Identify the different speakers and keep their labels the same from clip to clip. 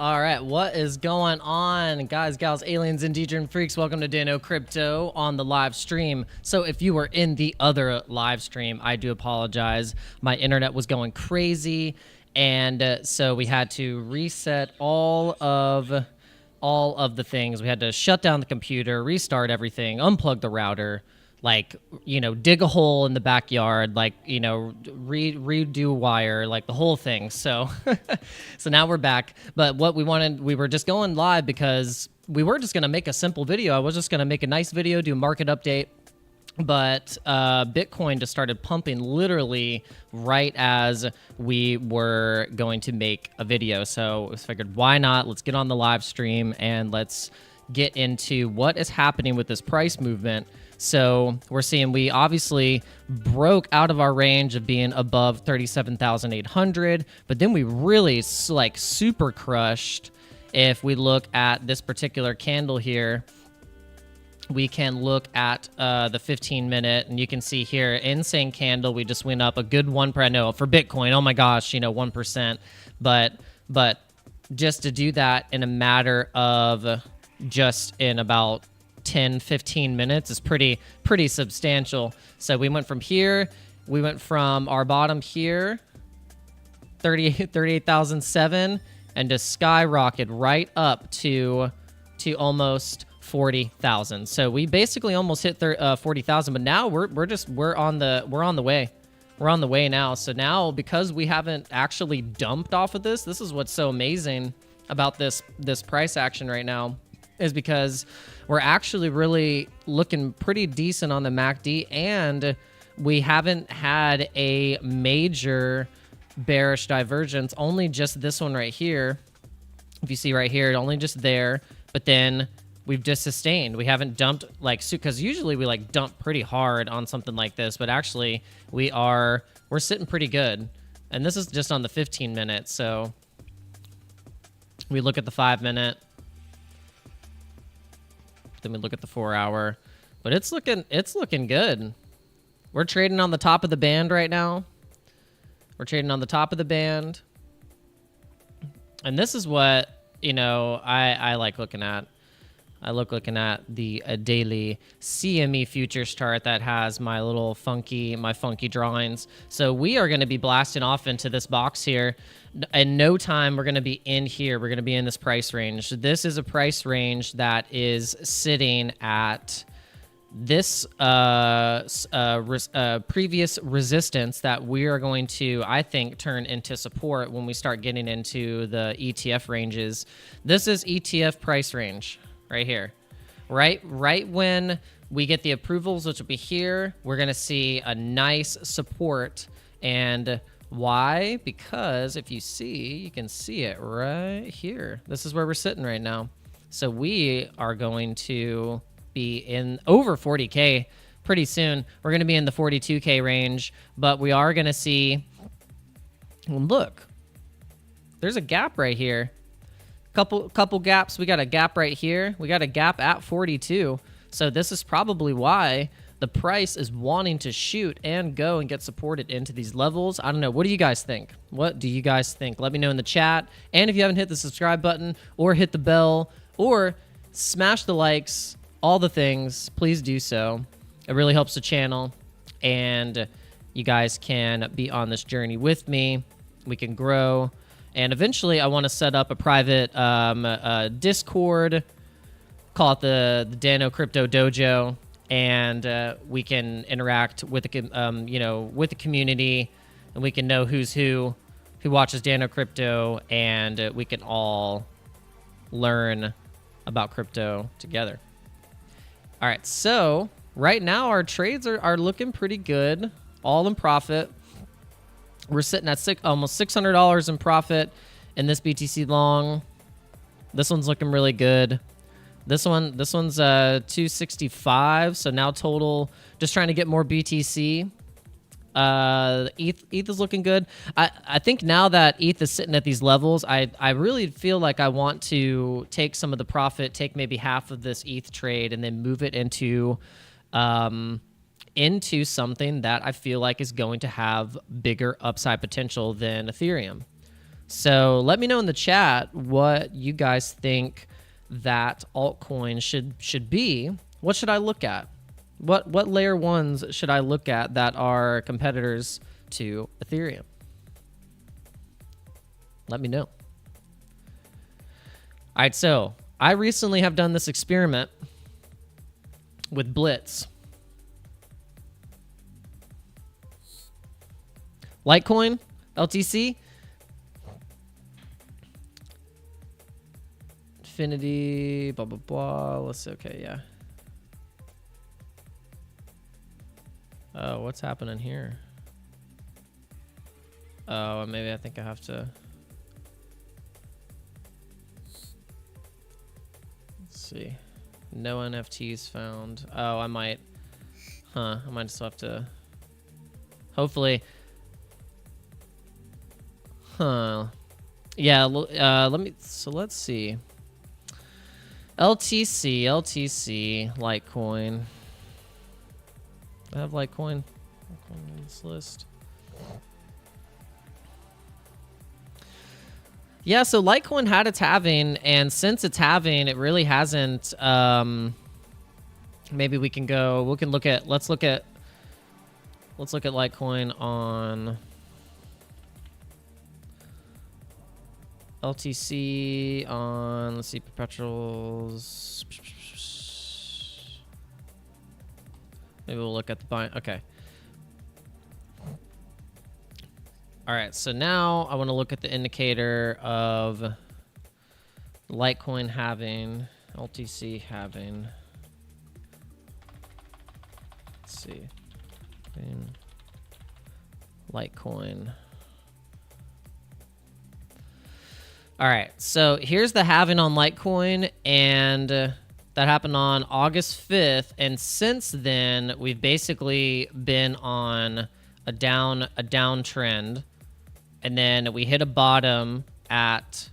Speaker 1: All right, what is going on, guys, gals, aliens, and DJ freaks? Welcome to Dano Crypto on the live stream. So if you were in the other live stream, I do apologize. My internet was going crazy, and so we had to reset all of the things. We had to shut down the computer, restart everything, unplug the router, like, you know, dig a hole in the backyard, like, you know, redo wire, like the whole thing. So, so now we're back. But what we wanted, we were just going live because we were just going to make a simple video. I was just going to make a nice video, do a market update. But Bitcoin just started pumping literally right as we were going to make a video. So I figured, why not? Let's get on the live stream and let's get into what is happening with this price movement. So we're seeing we obviously broke out of our range of being above 37,800, but then we really like super crushed. If we look at this particular candle here, we can look at the 15-minute, and you can see here, insane candle. We just went up a good 1%. I know for Bitcoin, oh my gosh, you know, 1%. But just to do that in a matter of just in about 10, 15 minutes is pretty substantial. So we went from here, we went from our bottom here, 38,007, and just skyrocketed right up to almost 40,000. So we basically almost hit 40,000, but now we're on the way. We're on the way now. So now, because we haven't actually dumped off of this is what's so amazing about this price action right now, is because we're actually really looking pretty decent on the MACD, and we haven't had a major bearish divergence, only just this one right here. If you see right here, only just there, but then we've just sustained. We haven't dumped like, because usually we like dump pretty hard on something like this, but actually we're sitting pretty good. And this is just on the 15-minute. So we look at the 5-minute, then we look at the 4-hour, but it's looking good. We're trading on the top of the band right now. We're trading on the top of the band. And this is what, you know, I like looking at. I looking at the daily CME futures chart that has my funky drawings. So we are going to be blasting off into this box here. In no time, we're going to be in here. We're going to be in this price range. This is a price range that is sitting at this previous resistance that we are going to, I think, turn into support when we start getting into the ETF ranges. This is ETF price range. Right here, right when we get the approvals, which will be here, we're going to see a nice support. And why? Because if you see, you can see it right here. This is where we're sitting right now. So we are going to be in over 40K pretty soon. We're going to be in the 42K range, but we are going to see, well, look, there's a gap right here. Couple gaps. We got a gap right here. We got a gap at 42. So this is probably why the price is wanting to shoot and go and get supported into these levels. I don't know. What do you guys think? What do you guys think? Let me know in the chat. And if you haven't hit the subscribe button or hit the bell or smash the likes, all the things, please do so. It really helps the channel, and you guys can be on this journey with me. We can grow. And eventually, I want to set up a private Discord, call it the Dano Crypto Dojo, and we can interact with the with the community, and we can know who's who watches Dano Crypto, and we can all learn about crypto together. All right, so right now our trades are looking pretty good, all in profit. We're sitting at almost $600 in profit in this BTC long. This one's looking really good. This one's 265. So now total, just trying to get more BTC. ETH is looking good. I think now that ETH is sitting at these levels, I really feel like I want to take some of the profit, take maybe half of this ETH trade, and then move it into something that I feel like is going to have bigger upside potential than Ethereum. So let me know in the chat what you guys think that altcoin should be. What should I look at? What layer ones should I look at that are competitors to Ethereum? Let me know. All right, so I recently have done this experiment with Blitz. Litecoin, LTC, Infinity, blah, blah, blah. Let's see, okay, yeah. Oh, what's happening here? Oh, maybe I think I have to. Let's see. No NFTs found. Oh, I might. I might just have to. Hopefully. Yeah, let me. So let's see. LTC, Litecoin. I have Litecoin on this list. Yeah, so Litecoin had its halving, and since it's halving, it really hasn't. Maybe we can go. We can look at. Let's look at Litecoin on LTC on. Let's see, perpetuals. Maybe we'll look at the buy. Okay. All right, so now I want to look at the indicator of Litecoin halving, LTC halving. Let's see. Litecoin. All right, so here's the halving on Litecoin, and that happened on August 5th, and since then we've basically been on a downtrend, and then we hit a bottom at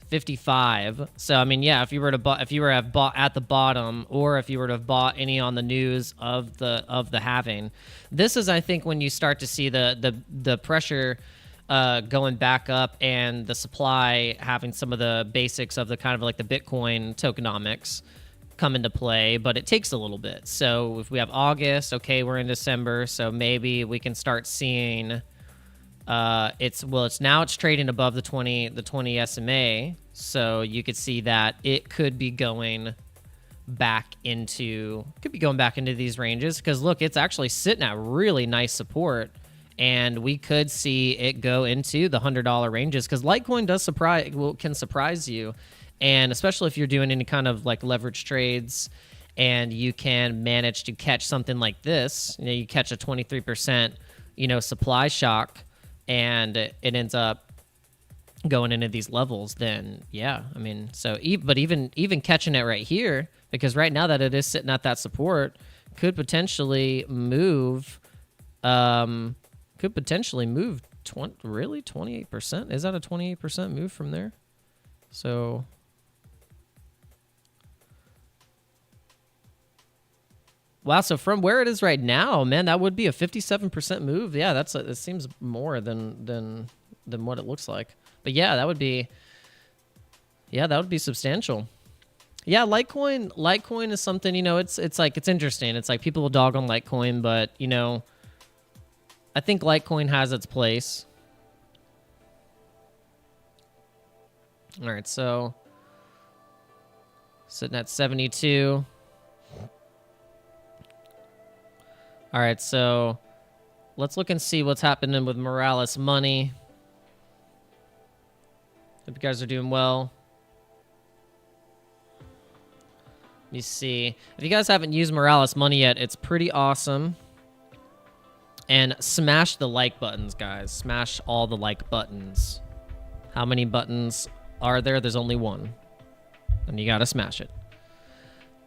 Speaker 1: 55. So I mean, yeah, if you were to have bought at the bottom, or if you were to have bought any on the news of the halving, this is, I think, when you start to see the pressure going back up, and the supply having some of the basics of the kind of like the Bitcoin tokenomics come into play, but it takes a little bit. So if we have August, okay, we're in December, so maybe we can start seeing it's trading above the 20 SMA, so you could see that it could be going back into these ranges, because look, it's actually sitting at really nice support, and we could see it go into the $100 ranges, because Litecoin can surprise you, and especially if you're doing any kind of like leverage trades, and you can manage to catch something like this. You catch a 23% supply shock, and it ends up going into these levels. Then yeah, I mean, so even catching it right here, because right now that it is sitting at that support, could potentially move. Could potentially move 28%. Is that a 28% move from there? So wow, so from where it is right now, man, that would be a 57% move. Yeah, it seems more than what it looks like. But yeah, that would be substantial. Yeah, Litecoin is something, it's like, it's interesting. It's like people will dog on Litecoin, but I think Litecoin has its place. All right, so sitting at 72. All right, so let's look and see what's happening with Morales Money. Hope you guys are doing well. Let me see. If you guys haven't used Morales Money yet, it's pretty awesome. And smash the like buttons, guys. Smash all the like buttons. How many buttons are there? There's only one. And you gotta smash it.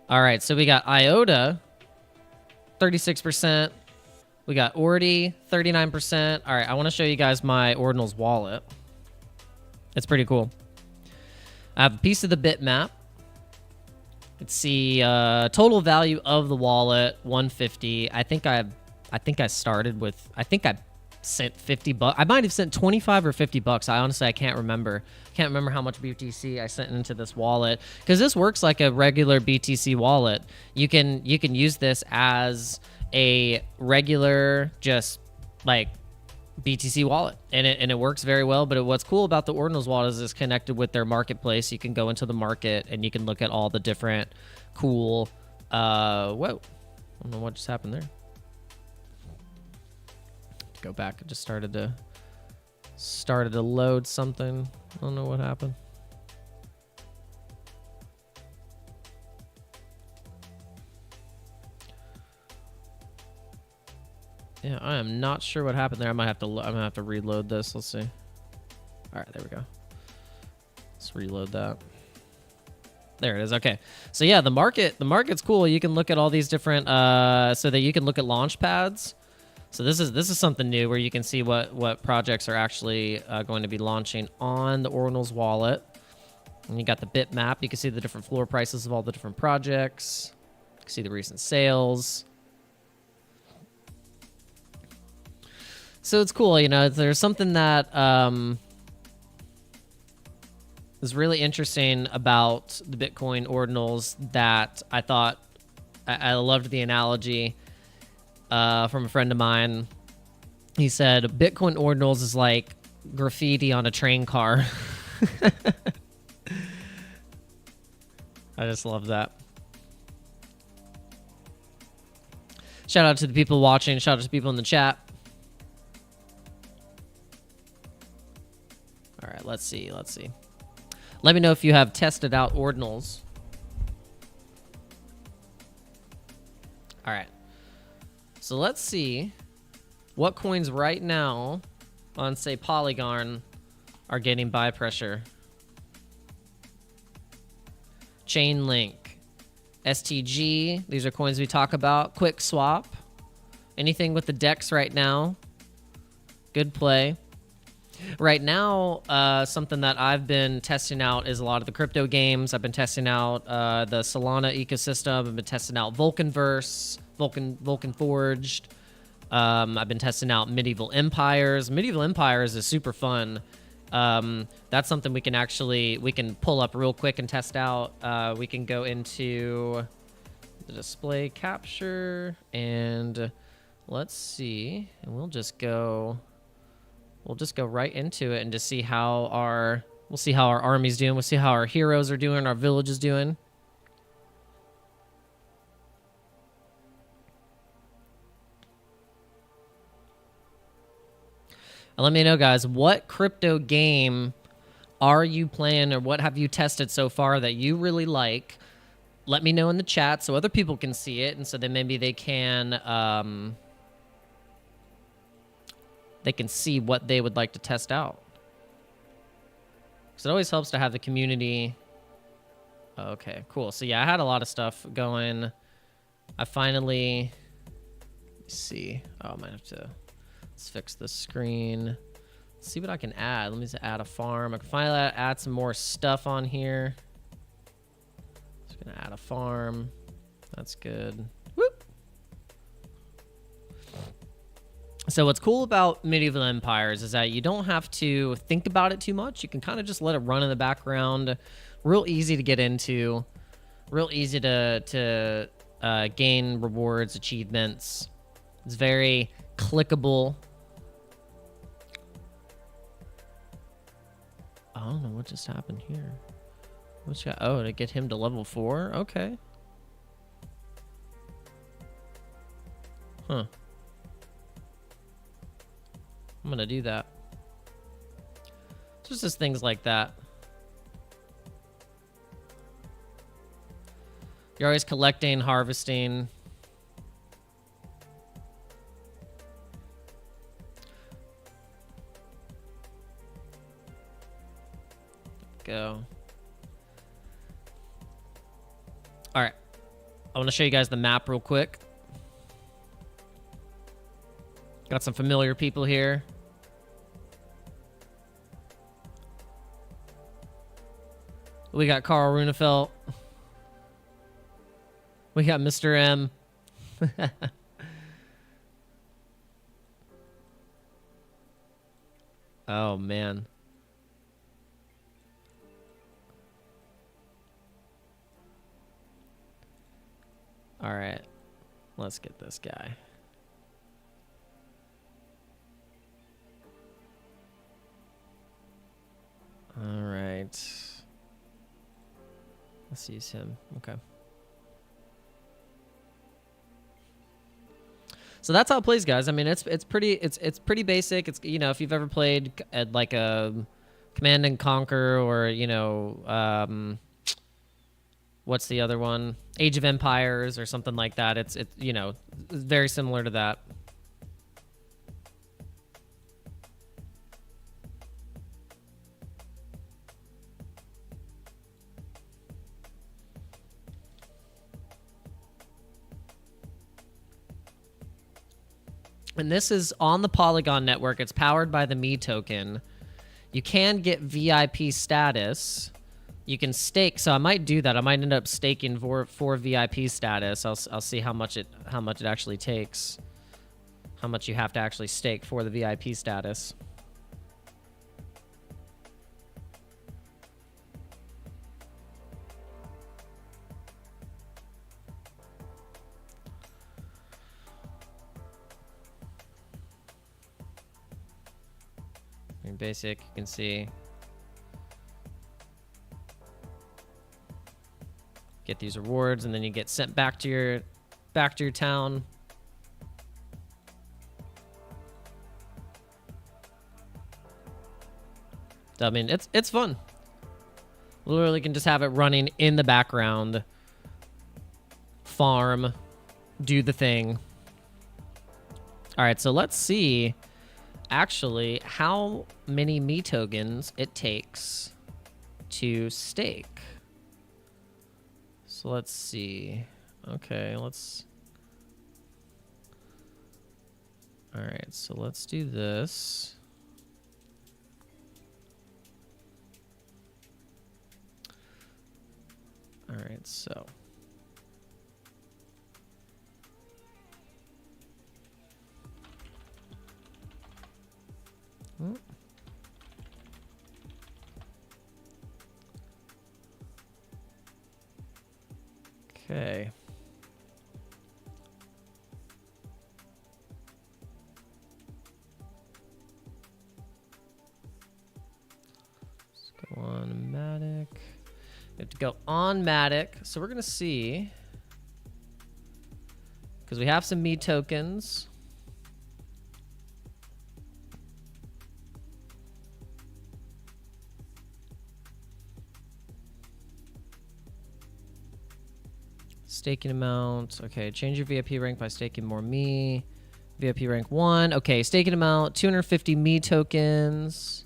Speaker 1: All right, so we got IOTA, 36%. We got Ordi, 39%. All right, I want to show you guys my Ordinals wallet. It's pretty cool. I have a piece of the bitmap. Let's see, total value of the wallet, 150. I think I sent $50. I might have sent 25 or $50. I can't remember. Can't remember how much BTC I sent into this wallet, because this works like a regular BTC wallet. You can use this as a regular, just like BTC wallet, and it works very well. But what's cool about the Ordinals wallet is it's connected with their marketplace. You can go into the market and you can look at all the different cool whoa, I don't know what just happened there. Go back. It just started to load something. I don't know what happened. Yeah, I am not sure what happened there. I'm gonna have to reload this. Let's see. All right, there we go. Let's reload that. There it is. Okay. So yeah, the market's cool. You can look at all these different so that you can look at launch pads. So this is something new where you can see what projects are actually going to be launching on the Ordinals wallet. And you got the bitmap. You can see the different floor prices of all the different projects. You can see the recent sales. So it's cool, you know. There's something that is really interesting about the Bitcoin Ordinals that I thought I loved the analogy from a friend of mine. He said Bitcoin Ordinals is like graffiti on a train car. I just love that. Shout out to the people watching. Shout out to the people in the chat. All right, let's see. Let me know if you have tested out Ordinals. All right. So let's see what coins right now on, say, Polygon are getting buy pressure. Chainlink, STG, these are coins we talk about. Quick Swap, anything with the DEX right now, good play. Right now, something that I've been testing out is a lot of the crypto games. I've been testing out the Solana ecosystem. I've been testing out Vulcanverse, Vulcan Forged. I've been testing out Medieval Empires. Medieval Empires is super fun. That's something we can pull up real quick and test out. We can go into the display capture and let's see, and we'll just go right into it and just see how our army's doing. We'll see how our heroes are doing, our village is doing. And let me know, guys, what crypto game are you playing or what have you tested so far that you really like? Let me know in the chat so other people can see it, and so then maybe they can see what they would like to test out. Because it always helps to have the community. Okay, cool. So yeah, I had a lot of stuff going. I finally, let's see. Oh, I might have to, let's fix the screen. Let's see what I can add. Let me just add a farm. I can finally add some more stuff on here. Just gonna add a farm. That's good. Whoop. So what's cool about Medieval Empires is that you don't have to think about it too much. You can kind of just let it run in the background. Real easy to get into. Real easy to gain rewards, achievements. It's very clickable. I don't know what just happened here. What's got? Oh, to get him to level 4? Okay. Huh. I'm gonna do that. Just things like that. You're always collecting, harvesting. Go. All right. I want to show you guys the map real quick. Got some familiar people here. We got Carl Runefelt. We got Mr. M. Oh, man. All right. Let's get this guy. All right. Let's use him. Okay. So that's how it plays, guys. I mean, it's pretty basic. It's, you know, if you've ever played at like a Command and Conquer, or, you know, what's the other one? Age of Empires or something like that. It's you know, very similar to that. And this is on the Polygon network. It's powered by the Me token. You can get VIP status. You can stake. So I might do that. I might end up staking for VIP status. I'll see how much it actually takes. How much you have to actually stake for the VIP status. In basic, you can see. Get these rewards, and then you get sent back to your town. I mean, it's fun. Literally can just have it running in the background. Farm, do the thing. All right, so let's see actually how many Me tokens it takes to stake. So let's see. Okay, let's... All right, so let's do this. All right, so... Okay. Let's go on Matic. We have to go on Matic. So we're going to see, because we have some Me tokens. Staking amount. Okay, change your VIP rank by staking more Me. VIP rank 1. Okay, staking amount, 250 Me tokens.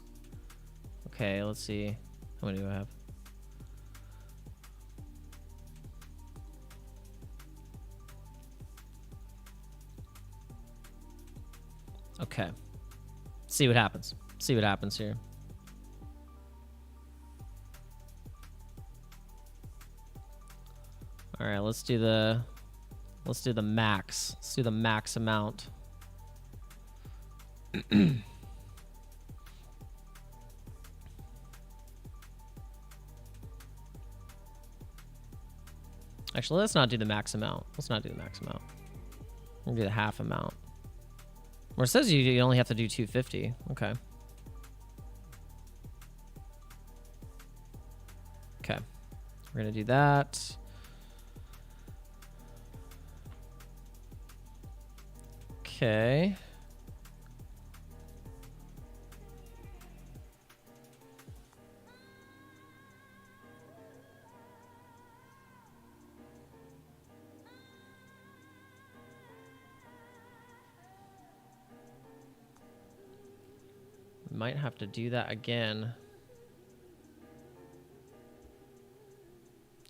Speaker 1: Okay, let's see. How many do I have? Okay. See what happens. See what happens here. All right, let's do the max. Let's do the max amount. Actually, let's not do the max amount. Let's not do the max amount. We're gonna do the half amount. Where it says you only have to do 250. Okay. Okay. We're gonna do that. Okay. Might have to do that again.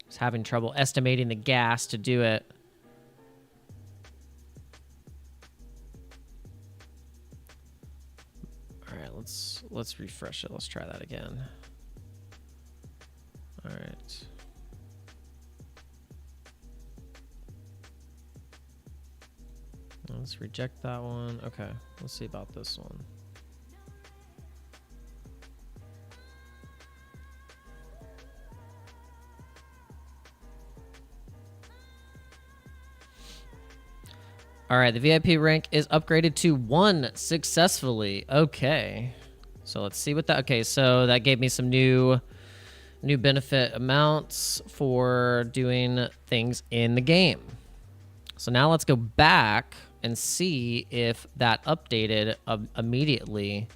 Speaker 1: Just having trouble estimating the gas to do it. All right, let's refresh it. Let's try that again. All right. Let's reject that one. Okay, let's see about this one. All right, the VIP rank is upgraded to 1 successfully. Okay. So let's see what that... Okay, so that gave me some new benefit amounts for doing things in the game. So now let's go back and see if that updated immediately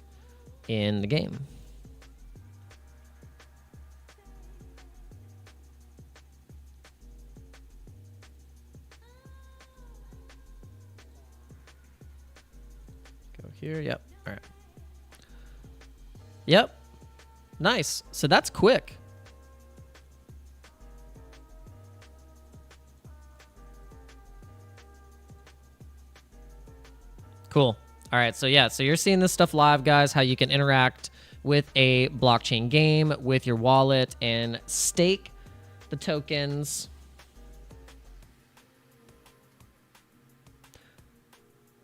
Speaker 1: in the game. Go here. Yep. All right. Yep. Nice. So that's quick. Cool. All right. So yeah, so you're seeing this stuff live, guys, how you can interact with a blockchain game with your wallet and stake the tokens.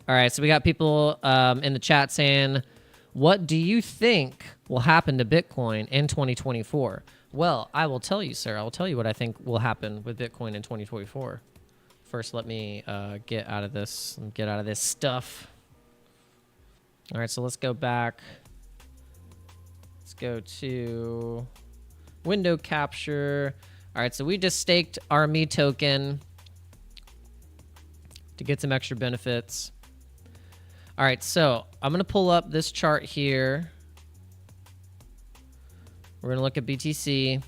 Speaker 1: All right. So we got people in the chat saying, what do you think will happen to Bitcoin in 2024? Well, I will tell you, sir. I will tell you what I think will happen with Bitcoin in 2024. First, let me get out of this stuff. All right, so let's go back. Let's go to window capture. All right, so we just staked our Me token to get some extra benefits. All right, so I'm going to pull up this chart here. We're going to look at BTC, and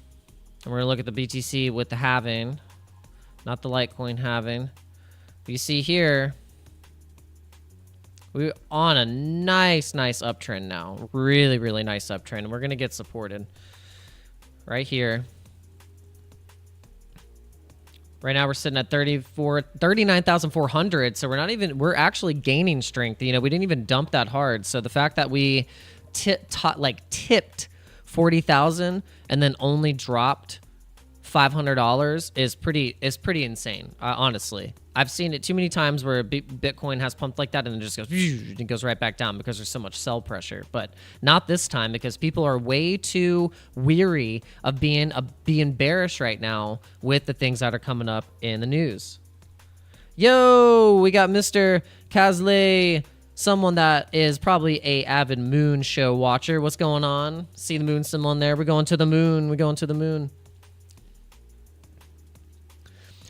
Speaker 1: we're going to look at the BTC with the halving, not the Litecoin halving. You see here, we're on a nice uptrend now. Really, really nice uptrend. And we're going to get supported right here. Right now we're sitting at 39,400. So we're actually gaining strength. You know, we didn't even dump that hard. So the fact that we tipped 40,000 and then only dropped $500 is pretty insane. Honestly, I've seen it too many times where Bitcoin has pumped like that and then just goes, it goes right back down because there's so much sell pressure. But not this time, because people are way too weary of being bearish right now with the things that are coming up in the news. Yo, we got Mr. Kazley, someone that is probably a avid moon show watcher. What's going on? See the moon symbol in there? We're going to the moon. We're going to the moon.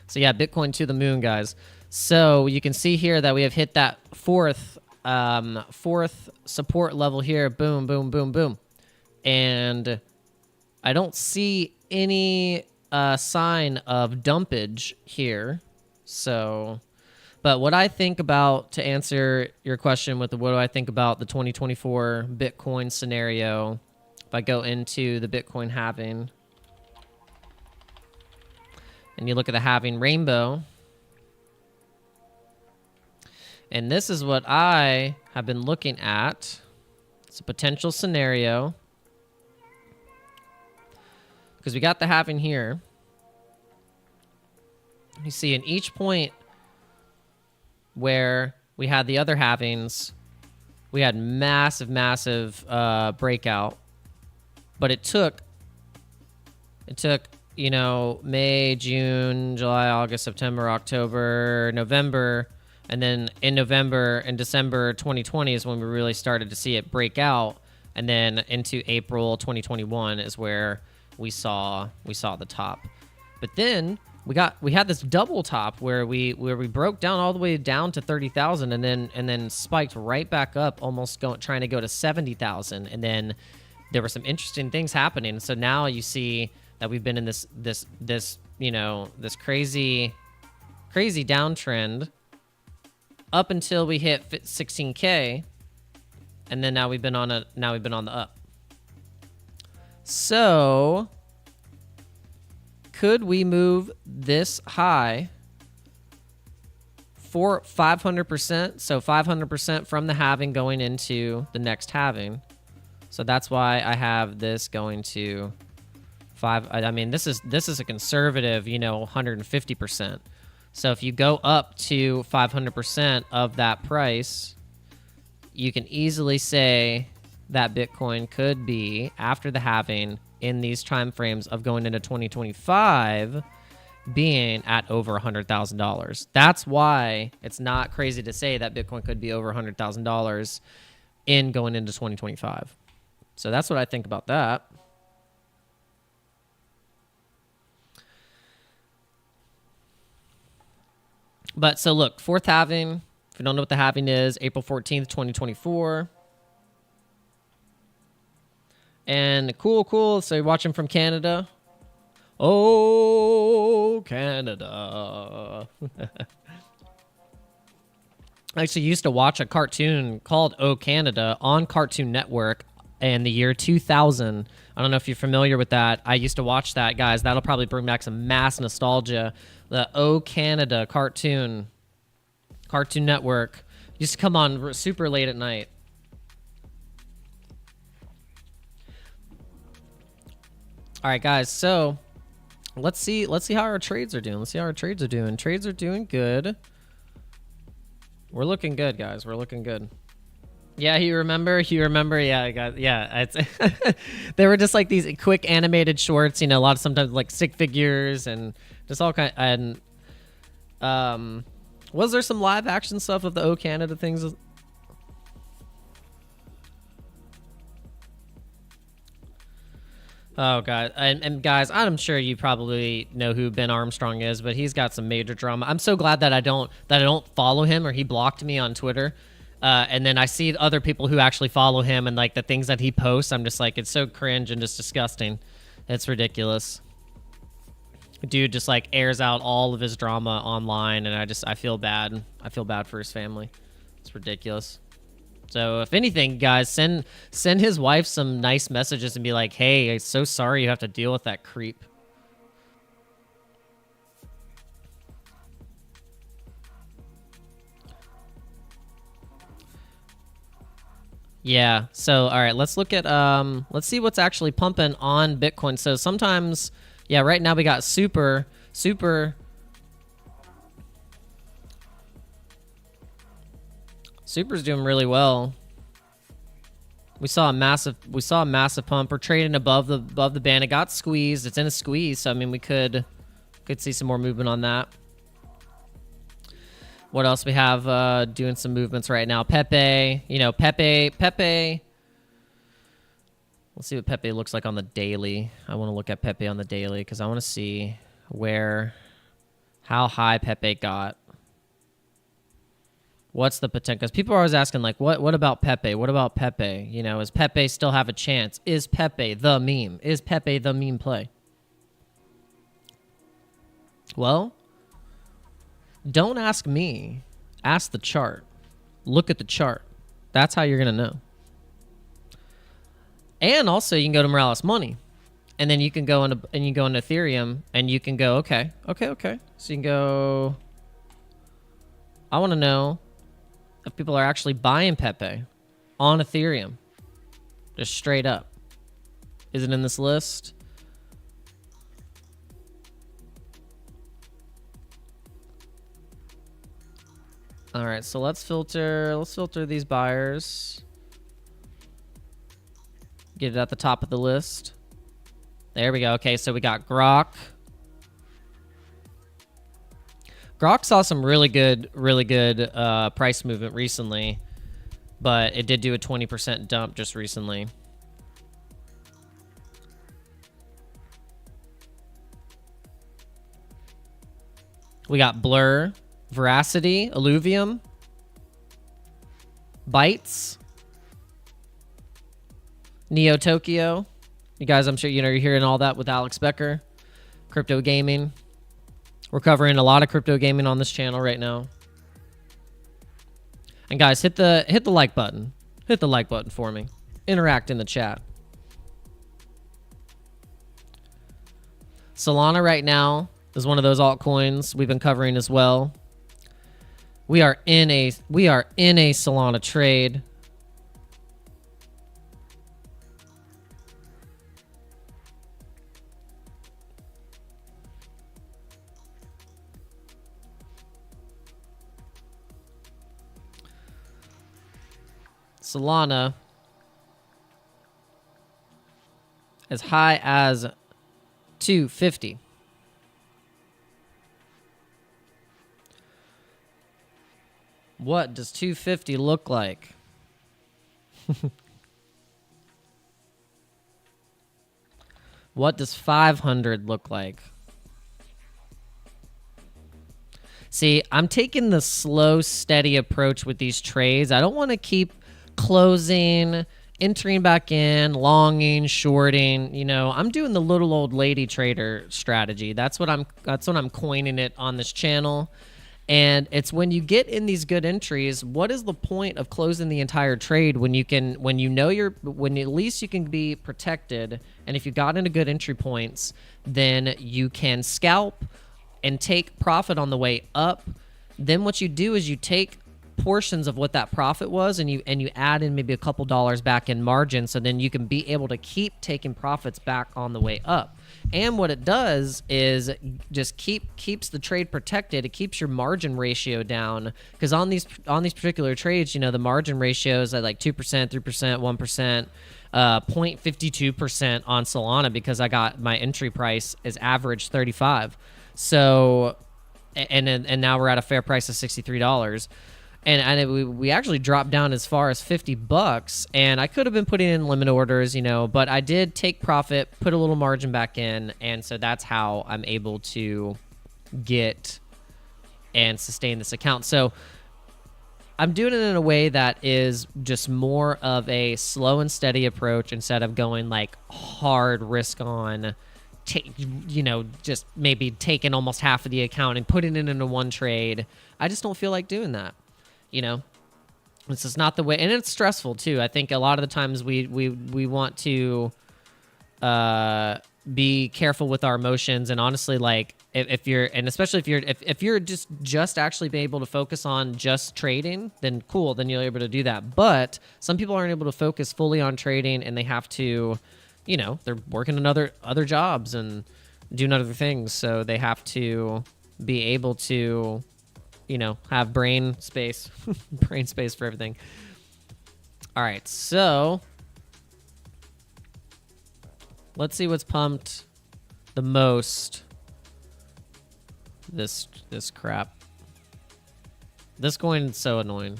Speaker 1: So yeah, Bitcoin to the moon, guys. So you can see here that we have hit that fourth support level here. Boom, boom, boom, boom. And I don't see any sign of dumpage here. So, but what I think about, to answer your question with what do I think about the 2024 Bitcoin scenario, if I go into the Bitcoin halving, and you look at the halving rainbow, and this is what I have been looking at. It's a potential scenario, because we got the halving here. You see in each point where we had the other halvings, we had massive breakout, but it took you know, May, June, July, August, September, October, November, and then in November and December 2020 is when we really started to see it break out, and then into April 2021 is where we saw the top. But then we had this double top where we broke down all the way down to 30,000 and then spiked right back up, almost trying to go to 70,000, and then there were some interesting things happening. So now you see that we've been in this you know, this crazy downtrend up until we hit 16K, and then now we've been on the up. So could we move this high for 500%? So 500% from the halving going into the next halving. So that's why I have this going to 5. I mean, this is a conservative, you know, 150%. So if you go up to 500% of that price, you can easily say that Bitcoin could be, after the halving, in these time frames of going into 2025, being at over $100,000. That's why it's not crazy to say that Bitcoin could be over $100,000 in going into 2025. So that's what I think about that. But so look, fourth halving, if you don't know what the halving is, April 14th, 2024. And cool. So you're watching from Canada. Oh, Canada. I actually used to watch a cartoon called Oh, Canada on Cartoon Network in the year 2000. I don't know if you're familiar with that. I used to watch that, guys. That'll probably bring back some mass nostalgia. The Oh, Canada Cartoon Network used to come on super late at night. All right, guys. So let's see how our trades are doing. Trades are doing good. We're looking good, guys. We're looking good. Yeah, you remember? Yeah, I got. Yeah, it's they were just like these quick animated shorts. You know, a lot of sometimes like stick figures and just all kind. And was there some live action stuff of the O Canada things? Oh god, and guys, I'm sure you probably know who Ben Armstrong is, but he's got some major drama. I'm so glad that I don't follow him, or he blocked me on Twitter. And then I see other people who actually follow him, and like the things that he posts, I'm just like, it's so cringe and just disgusting. It's ridiculous. Dude just like airs out all of his drama online, and I feel bad. I feel bad for his family. It's ridiculous. So if anything, guys, send his wife some nice messages and be like, hey, I'm so sorry you have to deal with that creep. Yeah. So all right, let's look at let's see what's actually pumping on Bitcoin. So sometimes, yeah, right now we got super Super's doing really well. We saw a massive pump. We're trading above the band. It got squeezed. It's in a squeeze, so I mean we could see some more movement on that. What else we have doing some movements right now? Pepe, you know, Pepe. Let's see what Pepe looks like on the daily. I want to look at Pepe on the daily because I want to see how high Pepe got. What's the potential? Because people are always asking, like, what about Pepe? What about Pepe? You know, does Pepe still have a chance? Is Pepe the meme? Is Pepe the meme play? Well, don't ask me. Ask the chart. Look at the chart. That's how you're going to know. And also, you can go to Morales Money. And then you can go into Ethereum, and you can go, okay. So you can go, I want to know if people are actually buying Pepe on Ethereum. Just straight up. Is it in this list? All right, so let's filter these buyers. Get it at the top of the list. There we go. Okay, so we got Grok. Grok saw some really good price movement recently, but it did do a 20% dump just recently. We got Blur, Veracity, Illuvium, Bytes, Neo Tokyo. You guys, I'm sure you're hearing all that with Alex Becker. Crypto gaming. We're covering a lot of crypto gaming on this channel right now. And guys, hit the like button. Hit the like button for me. Interact in the chat. Solana right now is one of those altcoins we've been covering as well. We are in a Solana trade. Solana as high as 250. What does 250 look like? What does 500 look like? See, I'm taking the slow, steady approach with these trades. I don't want to keep closing, entering back in, longing, shorting. You know, I'm doing the little old lady trader strategy. That's what I'm coining it on this channel. And it's when you get in these good entries, what is the point of closing the entire trade when at least you can be protected, and if you got into good entry points, then you can scalp and take profit on the way up. Then what you do is you take portions of what that profit was and you add in maybe a couple dollars back in margin, so then you can be able to keep taking profits back on the way up. And what it does is just keeps the trade protected. It keeps your margin ratio down, because on these particular trades, you know, the margin ratios are like 2%, 3%, 1%, 0.52% on Solana, because I got my entry price is average 35. So, and now we're at a fair price of $63. And we actually dropped down as far as $50, and I could have been putting in limit orders, you know, but I did take profit, put a little margin back in, and so that's how I'm able to get and sustain this account. So I'm doing it in a way that is just more of a slow and steady approach instead of going like hard risk on, you know, just maybe taking almost half of the account and putting it into one trade. I just don't feel like doing that. You know, this is not the way, and it's stressful too. I think a lot of the times we want to be careful with our emotions, and honestly, like if you're, and especially if you're just actually being able to focus on just trading, then cool, then you're able to do that. But some people aren't able to focus fully on trading, and they have to, you know, they're working in other jobs and doing other things, so they have to be able to, you know, have brain space, brain space for everything. All right, so let's see what's pumped the most. This crap. This coin is so annoying.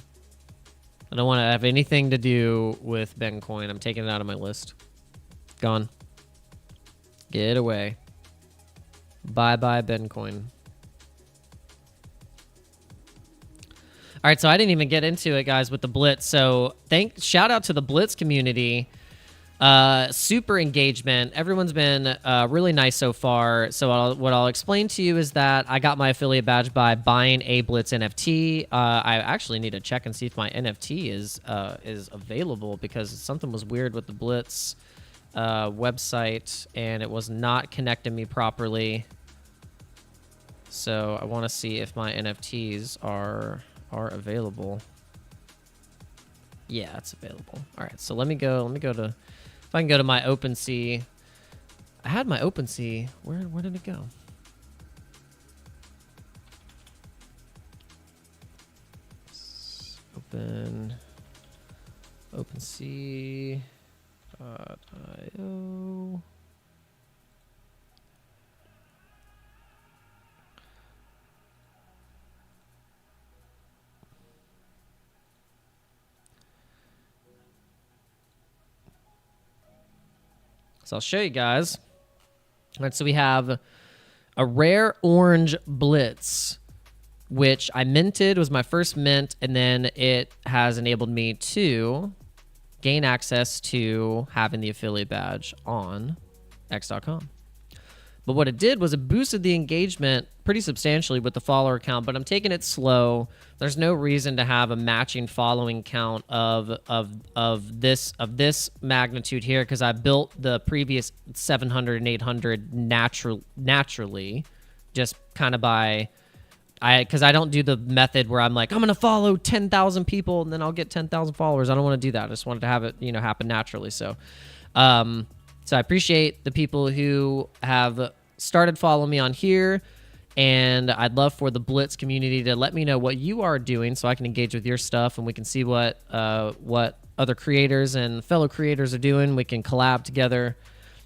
Speaker 1: I don't want to have anything to do with Bitcoin. I'm taking it out of my list. Gone. Get away. Bye-bye Bitcoin. All right, so I didn't even get into it, guys, with the Blitz. So shout out to the Blitz community. Super engagement. Everyone's been really nice so far. So what I'll explain to you is that I got my affiliate badge by buying a Blitz NFT. I actually need to check and see if my NFT is available, because something was weird with the Blitz website, and it was not connecting me properly. So I want to see if my NFTs are available. Yeah, it's available. All right, so let me go to, if I can go to my OpenSea. I had my OpenSea. Where did it go? Open OpenSea.io. So I'll show you guys. All right, so we have a rare orange Blitz, which I minted, was my first mint, and then it has enabled me to gain access to having the affiliate badge on X.com. But what it did was it boosted the engagement pretty substantially with the follower count, but I'm taking it slow. There's no reason to have a matching following count of this magnitude here, because I built the previous 700 and 800 naturally, just kind of because I don't do the method where I'm like, I'm going to follow 10,000 people and then I'll get 10,000 followers. I don't want to do that. I just wanted to have it, you know, happen naturally. So I appreciate the people who have started following me on here, and I'd love for the Blitz community to let me know what you are doing so I can engage with your stuff, and we can see what other creators and fellow creators are doing. We can collab together.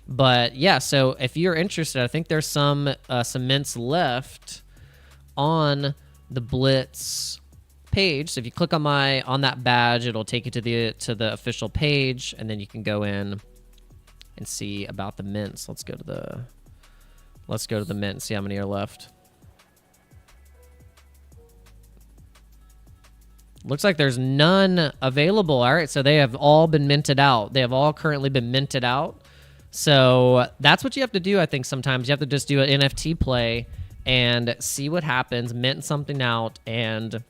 Speaker 1: But yeah, so if you're interested, I think there's some mints left on the Blitz page. So if you click on that badge, it'll take you to the official page, and then you can go in and see about the mints. Let's go to the mint and see how many are left. Looks like there's none available. All right, so they have all been minted out. They have all currently been minted out. So that's what you have to do, I think, sometimes. You have to just do an NFT play and see what happens, mint something out, and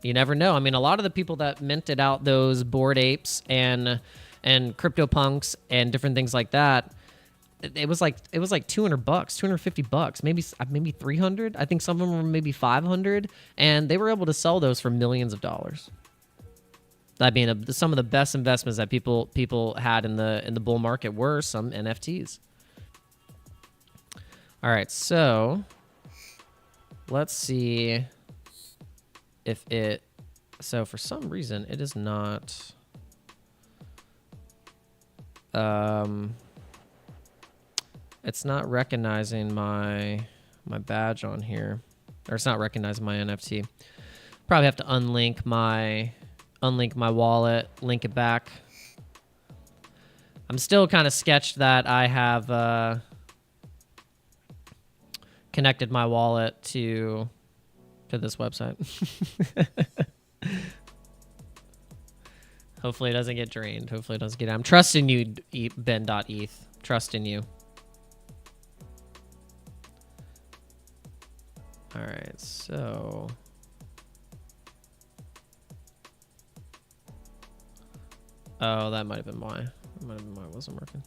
Speaker 1: you never know. I mean, a lot of the people that minted out those Bored Apes and CryptoPunks and different things like that, it was like $200, $250, maybe 300. I think some of them were maybe 500, and they were able to sell those for millions of dollars. I mean, some of the best investments that people had in the bull market were some NFTs. All right, so let's see if it. So for some reason, it is not. It's not recognizing my badge on here, or it's not recognizing my NFT. Probably have to unlink my wallet, link it back. I'm still kind of sketched that I have connected my wallet to this website. Hopefully it doesn't get drained. Hopefully it doesn't get. I'm trusting you, Ben.eth. Trusting you. All right, so. Oh, that might have been why. That might have been why it wasn't working.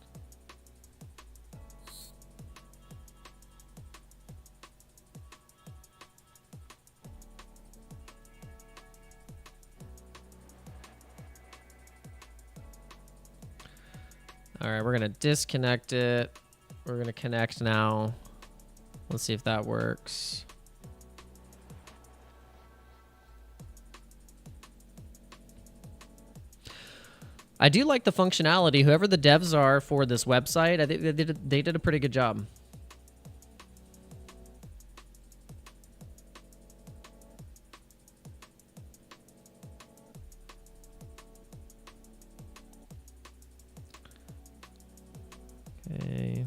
Speaker 1: All right, we're going to disconnect it. We're going to connect now. Let's see if that works. I do like the functionality. Whoever the devs are for this website, I think they did a pretty good job. Okay.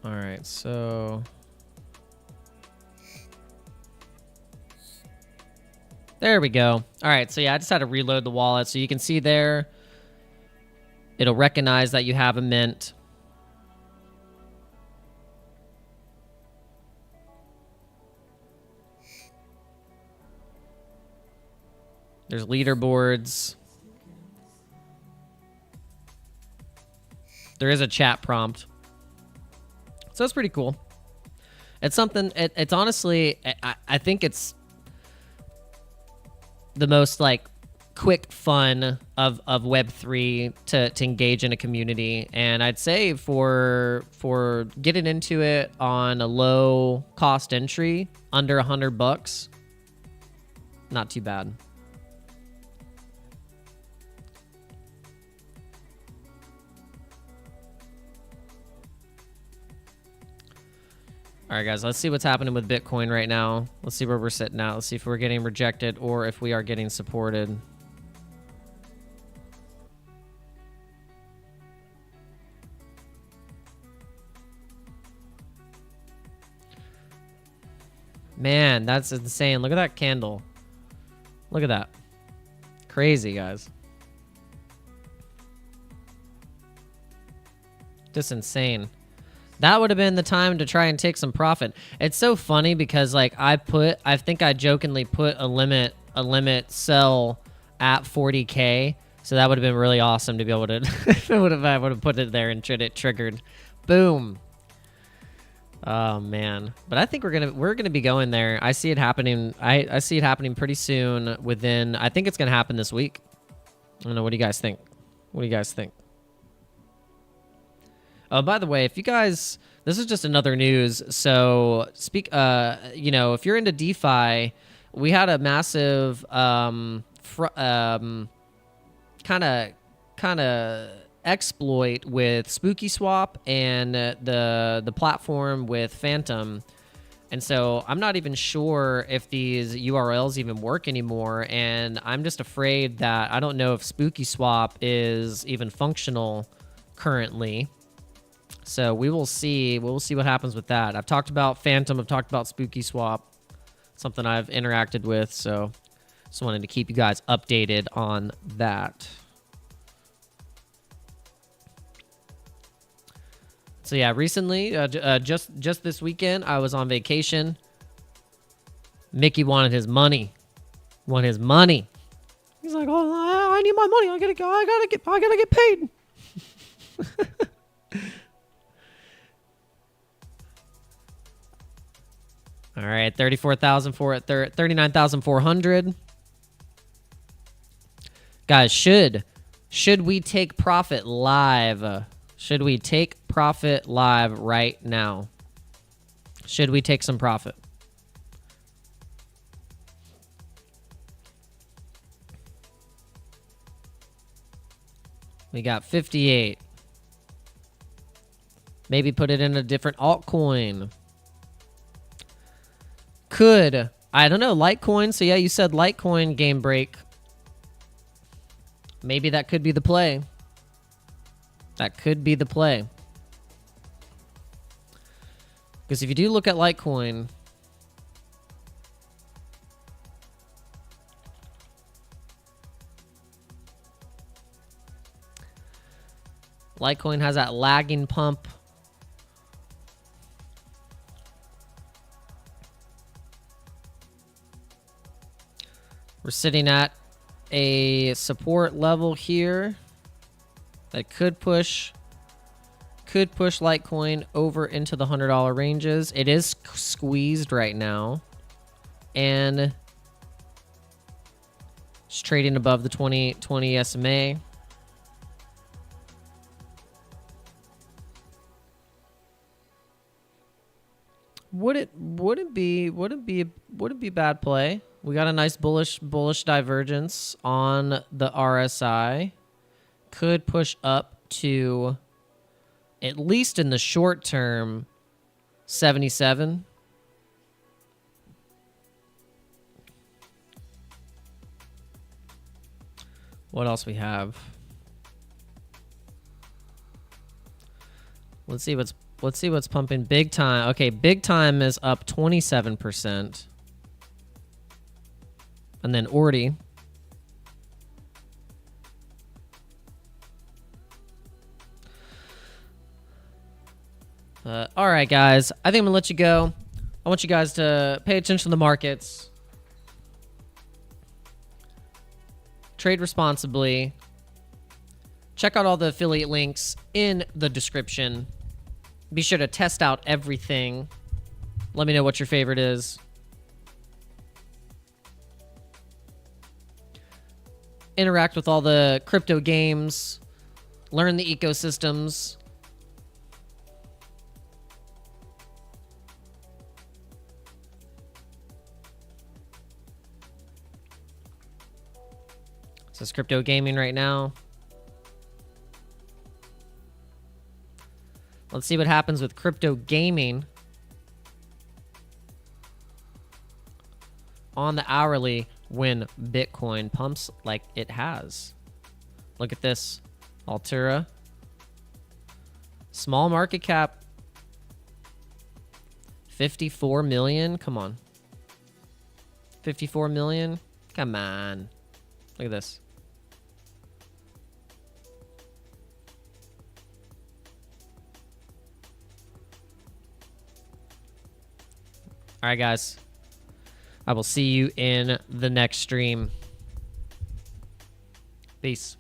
Speaker 1: All right, so there we go. All right, so yeah, I just had to reload the wallet. So you can see there, it'll recognize that you have a mint. There's leaderboards. There is a chat prompt. So it's pretty cool. It's something, it's honestly, I think it's the most like quick fun of Web3 to engage in a community. And I'd say for getting into it on a low cost entry, under $100, not too bad. All right, guys, let's see what's happening with Bitcoin right now. Let's see where we're sitting at. Let's see if we're getting rejected or if we are getting supported. Man, that's insane. Look at that candle. Look at that. Crazy, guys. Just insane. That would have been the time to try and take some profit. It's so funny because like I think I jokingly put a limit sell at 40K. So that would have been really awesome to be able to I would have put it there and it triggered. Boom. Oh man. But I think we're going to be going there. I see it happening. I see it happening pretty soon within, I think it's going to happen this week. I don't know, what do you guys think? What do you guys think? Oh, by the way, if you guys, this is just another news. So you know, if you're into DeFi, we had a massive kind of exploit with Spooky Swap and the platform with Phantom. And so I'm not even sure if these URLs even work anymore. And I'm just afraid that I don't know if Spooky Swap is even functional currently. So we will see. We'll see what happens with that. I've talked about Phantom. I've talked about Spooky Swap. Something I've interacted with. So just wanted to keep you guys updated on that. So yeah, recently, just this weekend, I was on vacation. Mickey wanted his money. He's like, "Oh, I need my money. I gotta get paid." All right, 39,400. Guys, should we take profit live? Should we take profit live right now? Should we take some profit? We got 58. Maybe put it in a different altcoin. Could. I don't know. Litecoin. So yeah, you said Litecoin game break. Maybe that could be the play. That could be the play. Because if you do look at Litecoin, Litecoin has that lagging pump. We're sitting at a support level here that could push Litecoin over into the $100 ranges. It is squeezed right now, and it's trading above the 20 SMA. Would it be a bad play? We got a nice bullish divergence on the RSI. Could push up to, at least in the short term, 77. What else we have? Let's see what's pumping big time. Okay, big time is up 27%. And then Ordi. All right, guys. I think I'm going to let you go. I want you guys to pay attention to the markets. Trade responsibly. Check out all the affiliate links in the description. Be sure to test out everything. Let me know what your favorite is. Interact with all the crypto games. Learn the ecosystems. This is crypto gaming right now. Let's see what happens with crypto gaming on the hourly when Bitcoin pumps like it has. Look at this. Altura. Small market cap. 54 million. Come on. 54 million. Come on. Look at this. All right, guys. I will see you in the next stream. Peace.